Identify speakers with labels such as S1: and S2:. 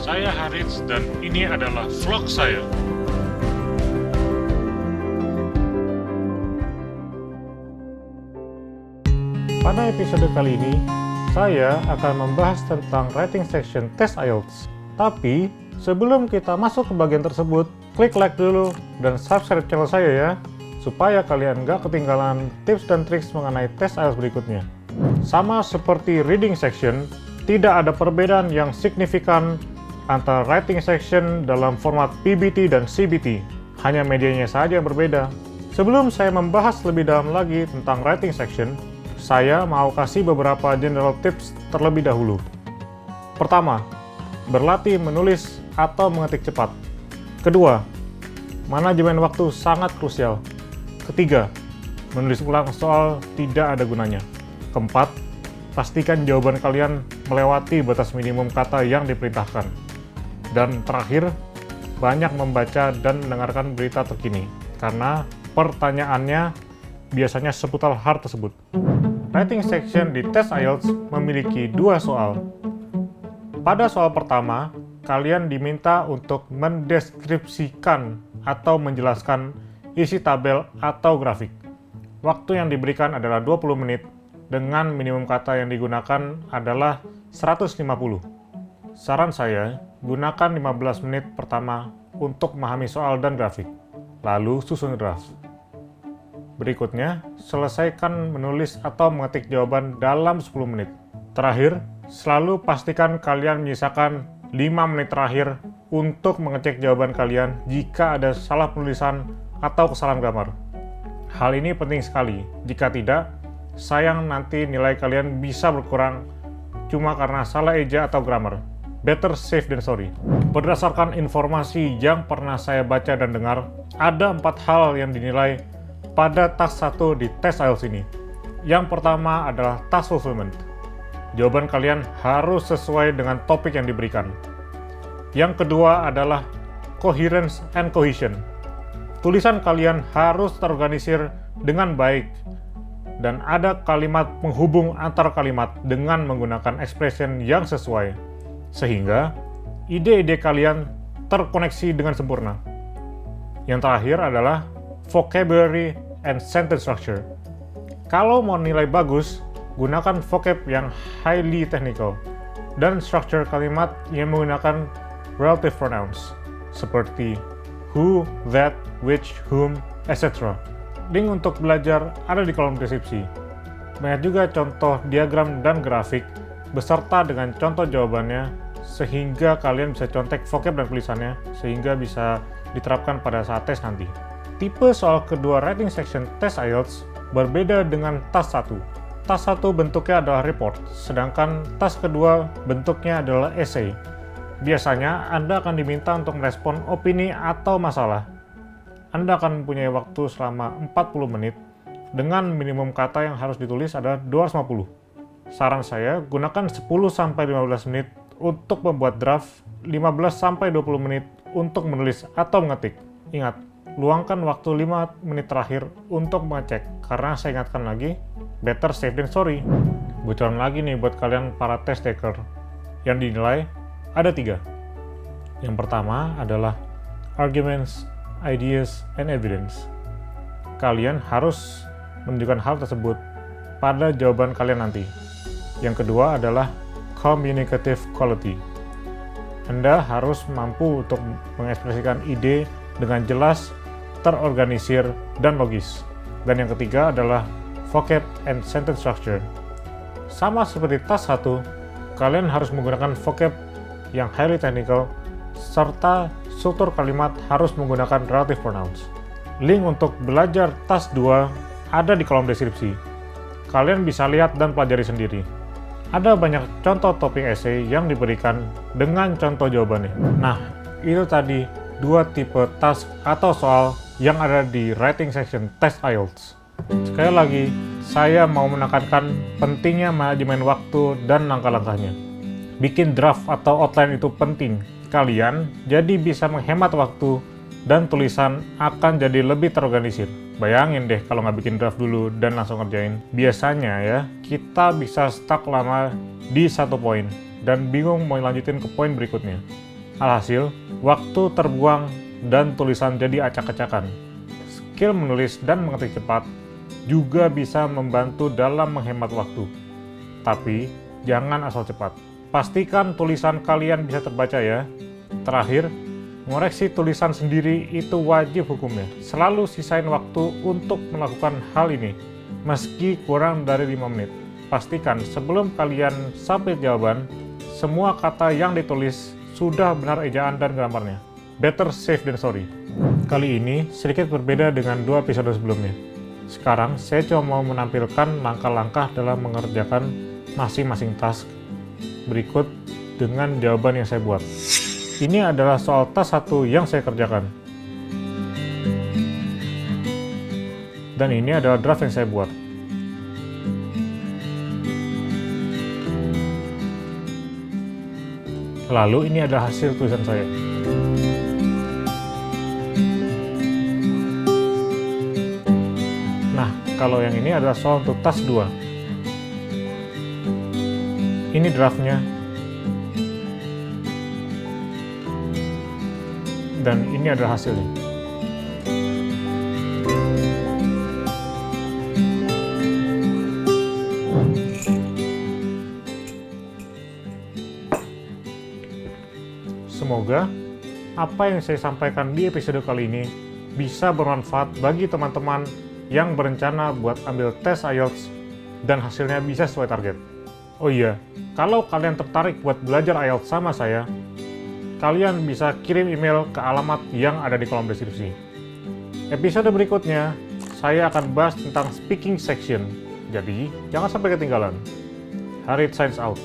S1: Saya Harits dan ini adalah vlog saya. Pada episode kali ini, saya akan membahas tentang writing section tes IELTS. Tapi, sebelum kita masuk ke bagian tersebut, klik like dulu dan subscribe channel saya ya, supaya kalian nggak ketinggalan tips dan triks mengenai tes IELTS berikutnya. Sama seperti reading section, tidak ada perbedaan yang signifikan antara writing section dalam format PBT dan CBT. Hanya medianya saja yang berbeda. Sebelum saya membahas lebih dalam lagi tentang writing section, saya mau kasih beberapa general tips terlebih dahulu. Pertama, berlatih menulis atau mengetik cepat. Kedua, manajemen waktu sangat krusial. Ketiga, menulis ulang soal tidak ada gunanya. Keempat, pastikan jawaban kalian melewati batas minimum kata yang diperintahkan. Dan terakhir, banyak membaca dan mendengarkan berita terkini, karena pertanyaannya biasanya seputar hal tersebut. Writing section di tes IELTS memiliki dua soal. Pada soal pertama, kalian diminta untuk mendeskripsikan atau menjelaskan isi tabel atau grafik. Waktu yang diberikan adalah 20 menit, dengan minimum kata yang digunakan adalah 150. Saran saya, gunakan 15 menit pertama untuk memahami soal dan grafik, lalu susun draft. Berikutnya, selesaikan menulis atau mengetik jawaban dalam 10 menit. Terakhir, selalu pastikan kalian menyisakan 5 menit terakhir untuk mengecek jawaban kalian jika ada salah penulisan atau kesalahan grammar. Hal ini penting sekali, jika tidak, sayang nanti nilai kalian bisa berkurang cuma karena salah eja atau grammar. Better safe than sorry. Berdasarkan informasi yang pernah saya baca dan dengar, ada 4 hal yang dinilai pada task 1 di tes IELTS ini. Yang pertama adalah task fulfillment. Jawaban kalian harus sesuai dengan topik yang diberikan. Yang kedua adalah coherence and cohesion. Tulisan kalian harus terorganisir dengan baik dan ada kalimat penghubung antar kalimat dengan menggunakan expression yang sesuai, sehingga ide-ide kalian terkoneksi dengan sempurna. Yang terakhir adalah vocabulary and sentence structure. Kalau mau nilai bagus, gunakan vocab yang highly technical dan struktur kalimat yang menggunakan relative pronouns seperti who, that, which, whom, etc. Link untuk belajar ada di kolom deskripsi. Banyak juga contoh diagram dan grafik beserta dengan contoh jawabannya, sehingga kalian bisa contek vocab dan tulisannya sehingga bisa diterapkan pada saat tes nanti. Tipe soal kedua writing section tes IELTS berbeda dengan task 1. Task 1 bentuknya adalah report, sedangkan task kedua bentuknya adalah essay. Biasanya Anda akan diminta untuk merespon opini atau masalah. Anda akan mempunyai waktu selama 40 menit dengan minimum kata yang harus ditulis adalah 250. Saran saya, gunakan 10-15 menit untuk membuat draft, 15-20 menit untuk menulis atau mengetik. Ingat, luangkan waktu 5 menit terakhir untuk mengecek, karena saya ingatkan lagi, better safe than sorry. Bocoran lagi nih buat kalian para test taker. Yang dinilai ada 3. Yang pertama adalah arguments, ideas, and evidence. Kalian harus menunjukkan hal tersebut pada jawaban kalian nanti. Yang kedua adalah communicative quality. Anda harus mampu untuk mengekspresikan ide dengan jelas, terorganisir, dan logis. Dan yang ketiga adalah vocab and sentence structure. Sama seperti task 1, kalian harus menggunakan vocab yang highly technical, serta struktur kalimat harus menggunakan relative pronouns. Link untuk belajar task 2 ada di kolom deskripsi. Kalian bisa lihat dan pelajari sendiri. Ada banyak contoh topik essay yang diberikan dengan contoh jawabannya. Nah, itu tadi 2 tipe task atau soal yang ada di writing section tes IELTS. Sekali lagi, saya mau menekankan pentingnya manajemen waktu dan langkah-langkahnya. Bikin draft atau outline itu penting. Kalian jadi bisa menghemat waktu dan tulisan akan jadi lebih terorganisir. Bayangin deh kalau nggak bikin draft dulu dan langsung ngerjain. Biasanya ya, kita bisa stuck lama di satu poin dan bingung mau lanjutin ke poin berikutnya. Alhasil, waktu terbuang dan tulisan jadi acak-acakan. Skill menulis dan mengetik cepat juga bisa membantu dalam menghemat waktu. Tapi, jangan asal cepat. Pastikan tulisan kalian bisa terbaca ya. Terakhir, ngoreksi tulisan sendiri itu wajib hukumnya. Selalu sisain waktu untuk melakukan hal ini, meski kurang dari 5 menit. Pastikan sebelum kalian submit jawaban, semua kata yang ditulis sudah benar ejaan dan gramarnya. Better safe than sorry. Kali ini sedikit berbeda dengan 2 episode sebelumnya. Sekarang saya cuma mau menampilkan langkah-langkah dalam mengerjakan masing-masing task berikut dengan jawaban yang saya buat. Ini adalah soal task 1 yang saya kerjakan. Dan ini adalah draft yang saya buat. Lalu ini adalah hasil tulisan saya. Nah, kalau yang ini adalah soal untuk task 2. Ini draftnya. Dan ini adalah hasilnya. Semoga apa yang saya sampaikan di episode kali ini bisa bermanfaat bagi teman-teman yang berencana buat ambil tes IELTS dan hasilnya bisa sesuai target. Oh iya, kalau kalian tertarik buat belajar IELTS sama saya, kalian bisa kirim email ke alamat yang ada di kolom deskripsi. Episode berikutnya, saya akan bahas tentang speaking section. Jadi, jangan sampai ketinggalan. Harith signs out.